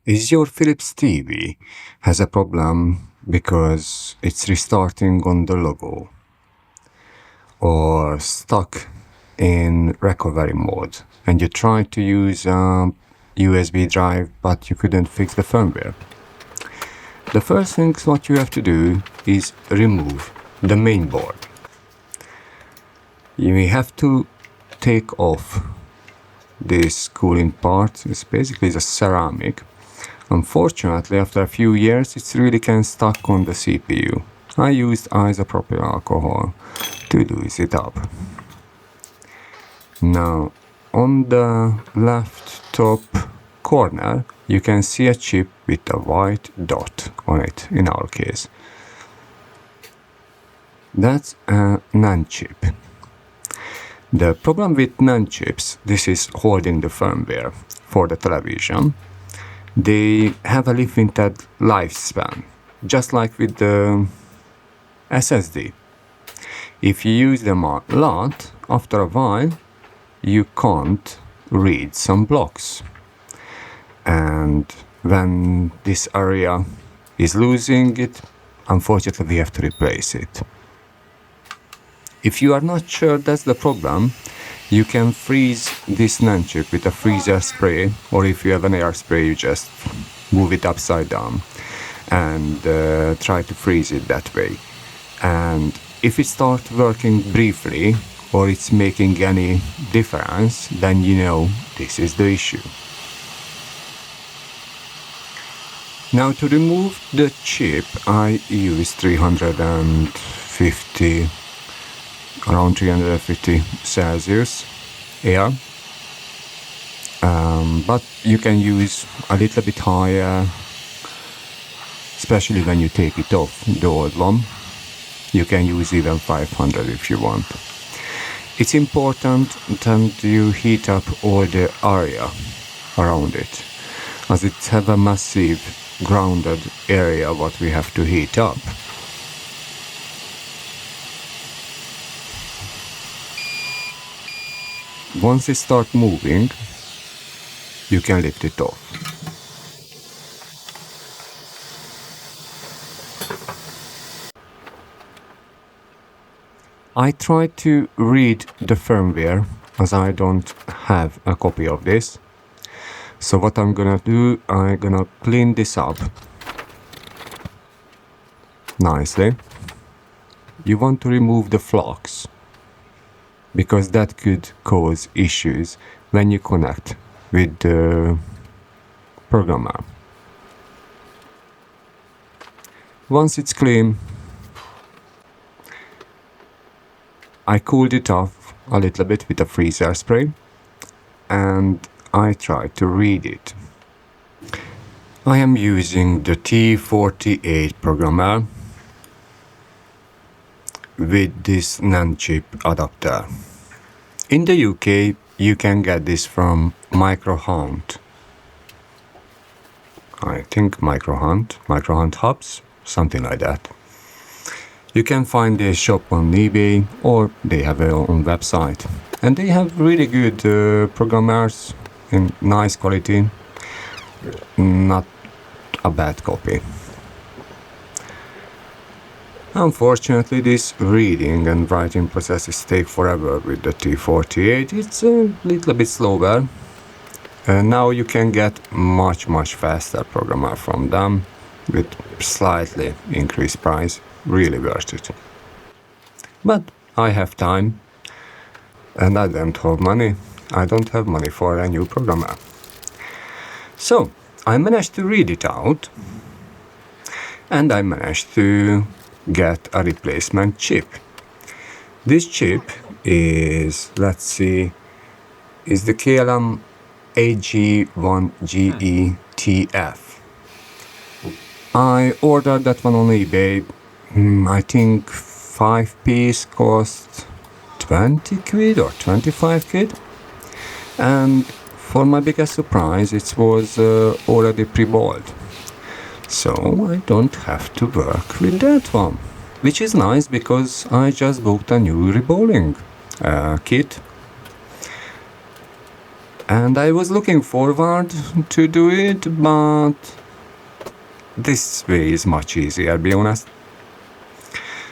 Is your Philips TV has a problem because it's restarting on the logo, or stuck in recovery mode and you tried to use a USB drive but you couldn't fix the firmware? The first thing what you have to do is remove the main board. You have to take off this cooling part. It's basically a ceramic. Unfortunately, after a few years, it really can stuck on the CPU. I used isopropyl alcohol to loosen it up. Now, on the left top corner, you can see a chip with a white dot on it, in our case. That's a NAND chip. The problem with NAND chips, this is holding the firmware for the television. They have a limited lifespan, just like with the SSD. If you use them a lot, after a while, you can't read some blocks. And when this area is losing it, unfortunately we have to replace it. If you are not sure that's the problem, you can freeze this NAND chip with a freezer spray, or if you have an air spray, you just move it upside down and try to freeze it that way. And if it starts working briefly, or it's making any difference, then you know this is the issue. Now, to remove the chip, I use around 350 Celsius air, but you can use a little bit higher, especially when you take it off, the old one. You can use even 500 if you want. It's important that you heat up all the area around it, as it has a massive grounded area what we have to heat up. Once it starts moving, you can lift it off. I try to read the firmware, as I don't have a copy of this. So what I'm gonna do, I'm gonna clean this up nicely. You want to remove the flux, because that could cause issues when you connect with the programmer. Once it's clean, I cooled it off a little bit with a freezer spray, and I try to read it. I am using the T48 programmer with this NAND chip adapter. In the UK, you can get this from Microhunt. I think Microhunt Hubs, something like that. You can find their shop on eBay, or they have their own website. And they have really good programmers in nice quality, not a bad copy. Unfortunately, this reading and writing processes take forever with the T48. It's a little bit slower. Now you can get much faster programmer from them with slightly increased price. Really worth it. But I have time and I don't have money. I don't have money for a new programmer. So I managed to read it out, and I managed to get a replacement chip. This chip is, let's see, is the KLM AG1GETF. I ordered that one on eBay. I think 5-piece cost 20 quid or 25 quid. And for my biggest surprise, it was already pre-bought. So I don't have to work with that one, which is nice because I just bought a new reballing kit. And I was looking forward to do it, but this way is much easier, be honest.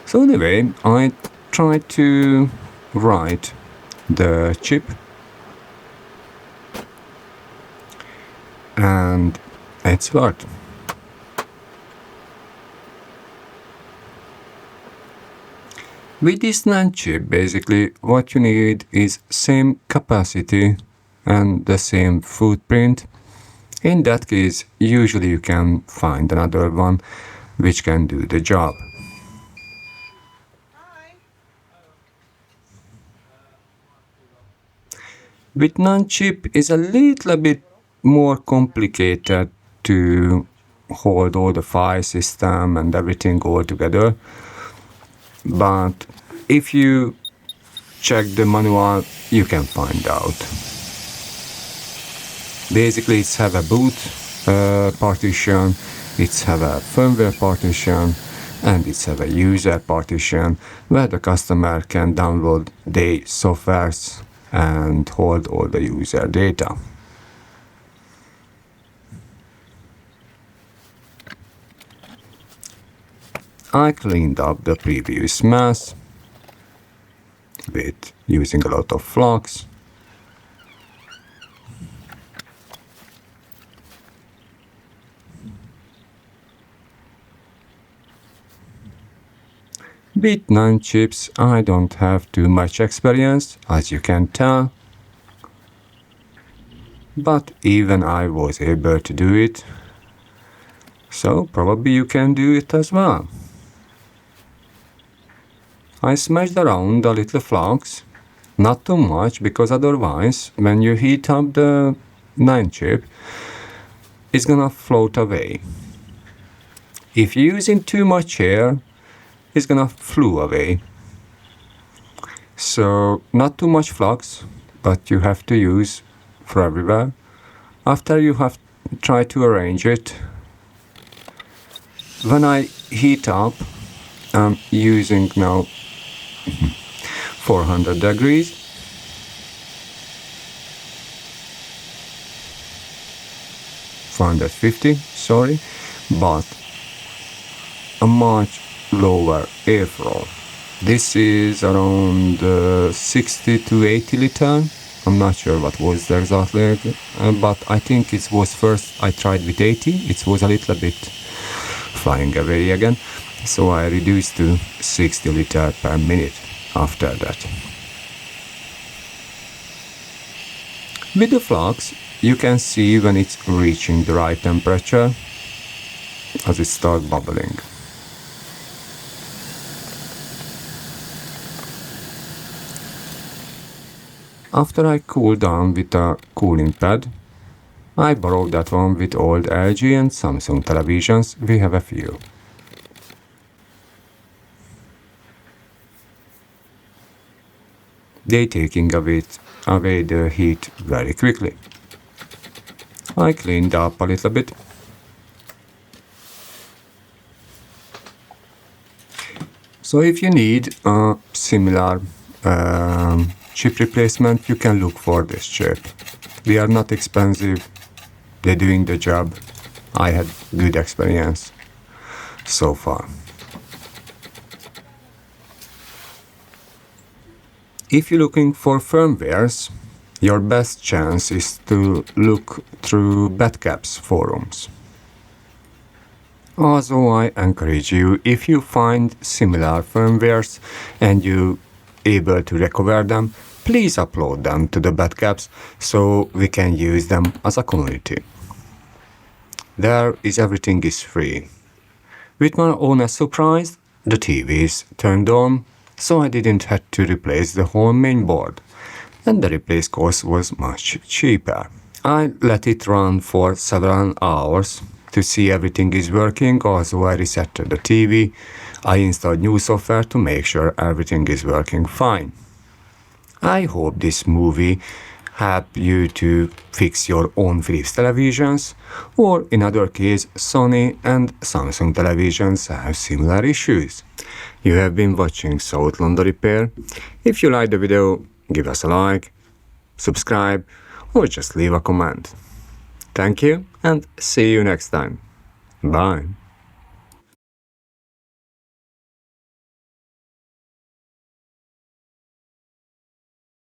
So anyway, I tried to write the chip, and it's worked. With this NAND chip, basically what you need is same capacity and the same footprint. In that case, usually you can find another one which can do the job. With NAND chip is a little bit more complicated to hold all the file system and everything all together. But if you check the manual, you can find out. Basically, it's have a boot partition, it's have a firmware partition, and it's have a user partition where the customer can download the softwares and hold all the user data. I cleaned up the previous mess with using a lot of flux. With NAND chips, I don't have too much experience, as you can tell, but even I was able to do it, so probably you can do it as well. I smashed around a little flux, not too much, because otherwise, when you heat up the NAND chip, it's gonna float away. If you're using too much air, it's gonna flew away. So not too much flux, but you have to use for everywhere. After you have tried to arrange it, when I heat up, I'm using now 400 degrees. 450, sorry, but a much lower airflow. This is around 60 to 80 liter. I'm not sure what was the exactly, but I think it was first I tried with 80. It was a little bit flying away again, so I reduced to 60 liter per minute after that. With the flux, you can see when it's reaching the right temperature as it starts bubbling. After I cool down with a cooling pad, I borrowed that one with old LG and Samsung televisions. We have a few. They taking away the heat very quickly. I cleaned up a little bit. So if you need a similar chip replacement, you can look for this chip. They are not expensive, they're doing the job. I had good experience so far. If you're looking for firmwares, your best chance is to look through Badcaps forums. Also, I encourage you, if you find similar firmwares and you able to recover them, please upload them to the Badcaps so we can use them as a community. There is everything is free. With my own surprise, the TV is turned on, so I didn't have to replace the whole main board, and the replace cost was much cheaper. I let it run for several hours to see everything is working. Also, I reset the TV. I installed new software to make sure everything is working fine. I hope this movie help you to fix your own Philips televisions, or in other case, Sony and Samsung televisions have similar issues. You have been watching South London Repair. If you like the video, give us a like, subscribe, or just leave a comment. Thank you and see you next time. Bye.